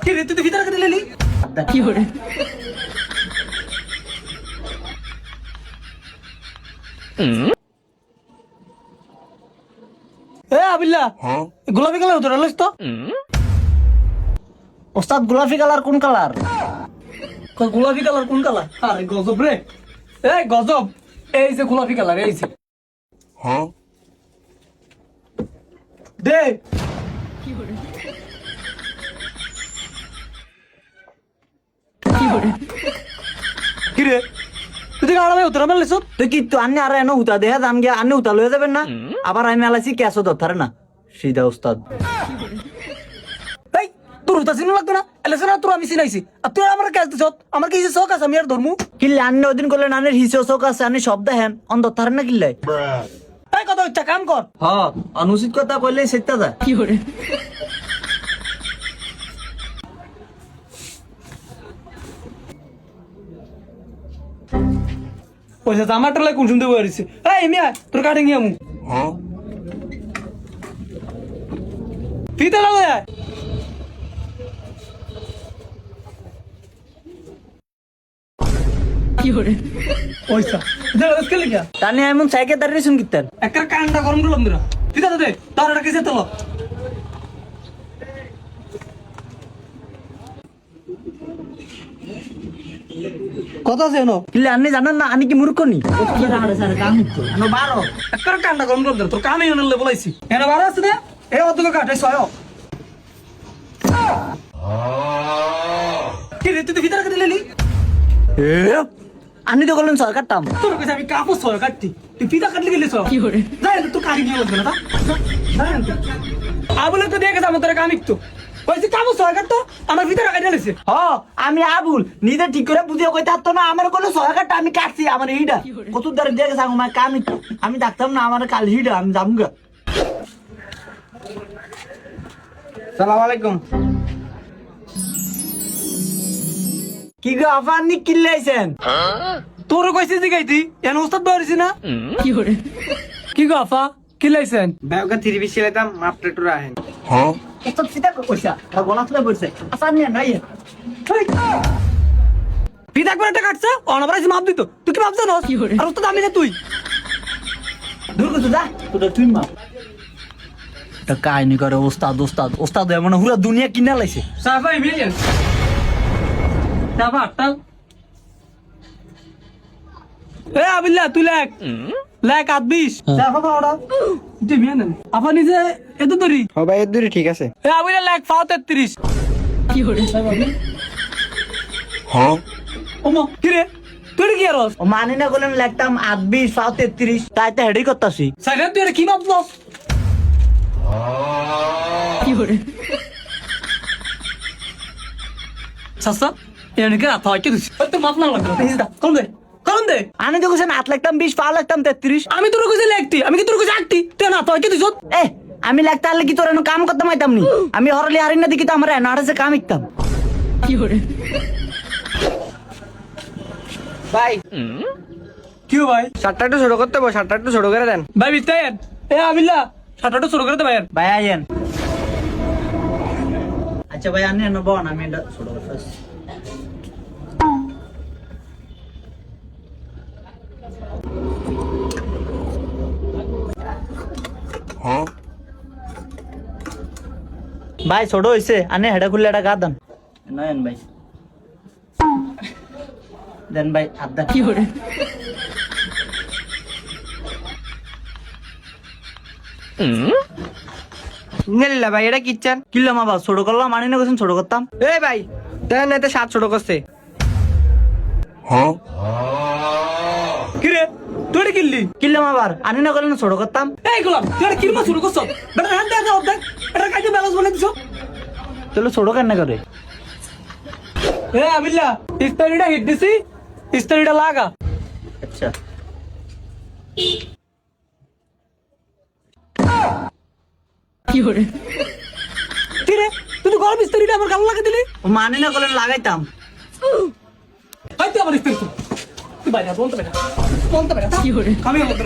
কি রে তুই ভিতরে কেটে লেলি কি করে এ আবিল্লা গোলাপি কালার ধরে লইস তো ওস্তাদ গোলাপি কালার কোন কালার? গোলাপি কালার কোন কালার? আরে গজব রে, এই গজব। এই যে গোলাপি কালার, এই যে দে কি রে তুই গাড়া উত্তর মেলিস তুই কি তো আন্নে আর এনে হুতা দেখা যান গিয়া আন্নে হুতা লয়ে যাবেন না? আবার আমি আলাইছি ক্যাশও ধরতারে না সিধা ওস্তাদ। এই তোর হুতা চিনো লাগতো না? এলে না তোর আমি চিনাইছি, আর তুই আমার ক্যাশ দিছ। আমার কি শখ আছে, আমি আর ধর্মু কিল্লে আন্নে ওদিন করলেন আন্নের হিসেও চোখ আছে আন্নি সব দেখেন অন ধরতারে না কিল্লাই? এই কথা হচ্ছে কাম কর। হ্যাঁ অনুচিত কথা কইলে সেটা যা কি করে পয়সা জামাটার লাই কোন শুনতে পারিস? এই মিয়া তোর কাটে গিয়ে আমু ফিতে লাগো যায় কি করে পয়সা দেখ আজকে লিখা তানি এমন সাইকেল দাঁড়িয়ে শুন কিতেন একটা কান্ডা গরম দিলাম দিরা ফিতে দে তোর এটা কিসে তোলো কথা আছে এনো কিল্লে আন্নি জানেন না আনি কি মূর্খ নি একটা কান্ডা গরম দিলাম দিরা তোর কামে এনে বলাইছি এনে বারো আছে না এই অতকে কাটে ছয় কি রে তুই ভিতরে কেটে লেলি আন্নি তো করলেন সরকারটাম তোর কাছে আমি কাপড় ছয় কাটতি তুই ফিতা কাটলে গেলি ছয় কি করে যাই তোর কাকি নিয়ে বলবে না আবুলে তো দেখে যাবো তোর কামিক তো বলছি কাপড় ছয় কাটতো আমার ভিতরে কেটে লেছে হ আমি আবুল নিজে ঠিক করে বুঝিয়ে কই থাকতো না আমার কোনো সরকারটা আমি কাটছি আমার এইটা কত দ্বারা দেখে যাবো আমার কামিক আমি ডাকতাম না আমার কাল হিটা আমি যাবো সালাম আলাইকুম কি গো আফা আন্নি কিল্লাইছেন তোর কইছি জিগাইতি এন ওস্তাদ বাড়িছি না কি করে কি গো আফা কি লাইছেন ব্যাগটা 3 পিস ছিলাম মাপটা একটু রাখেন এত সিধা কইছা আর গলা তুলে পড়ছে আফা আন্নি নাই ফিতা করে একটা কাটছে অনবরাইছি মাপ দিত তুই কি মাপ জানোস আর ওস্তাদ আমি না তুই দূর করতে যা তোটা তুই মা এটা কাহিনী করে ওস্তাদ ওস্তাদ ওস্তাদ এমন পুরো দুনিয়া কিনা লাইছে সাফাই মিলিয়ন সাফা টাল এ আবিল্লা তুই লেখ লেখ 20 সাফা পাওড়া যে মিয়ান আপা নিজে এত দরি ও ভাই এর দূরে ঠিক আছে এ আবিল্লা লেখ 33 কি করে ওমা কি রে তুই কি আরস ও মানি না করলেন লাগতাম 28 33 তাই তো হেডি করতাছি সাইরা তুই কি মাপছস কি করে সাসা এনে কে আতা কি দিছিস তোর মাপ না লাগলো কোন দে কোন দে আমি তো কইছেন 8 লাগতাম 20 পা লাগতাম 33 আমি তোর কইছি লেখতি আমি কি তোর কইছি আটটি তুই না তুই কি দিছস এ আমি লাগতে আলে কি তোর এনে কাম করতে মাইতাম নি আমি হরলি হারিন না দেখি তো আমরা এনাড়ে কাম ইকতাম কি করে ভাই কি ভাই শার্টটা একটু ছোট করতে বল শার্টটা একটু ছোট করে দেন ভাই বিতায়েন এ আবিল্লা ছাটাটা শুরু করে দে ভাই ভাই আইয়েন আচ্ছা ভাই আনি নেব না আমি এটা ছোট করতেছি ভাই ছোট হইছে আনে হেডা খুললে এটা গা দেন নয়ন ভাই দেন ভাই আদা কি করে নেলিলা ভাই এটা কি চান কিল্লাম আবার ছোট করলাম আনি না কইছেন ছোট করতাম এ ভাই দেন এতে 7 ছোট করছে কি রে তুই কিল্লি কিল্লাম আবার আনি না করলেন ছোট করতাম এই গোলাম তুই কি মা শুরু করছস বেটা হাত দে দাও দেখ এটা কাজে ব্যালেন্স বলে দিছো তাহলে ছোট কেন করে এ আবিল্লা ইস্তারিটা হিট দিছি ইস্তারিটা লাগা আচ্ছা কি করে কি রে তুই তো গরম ইস্তারিটা আমার গাল লাগা দিলি ও মানি না করলেন লাগাইতাম হাই তুই আমার ইস্তারি তুই বাইরে বলতে বেটা কি করে আমি আমার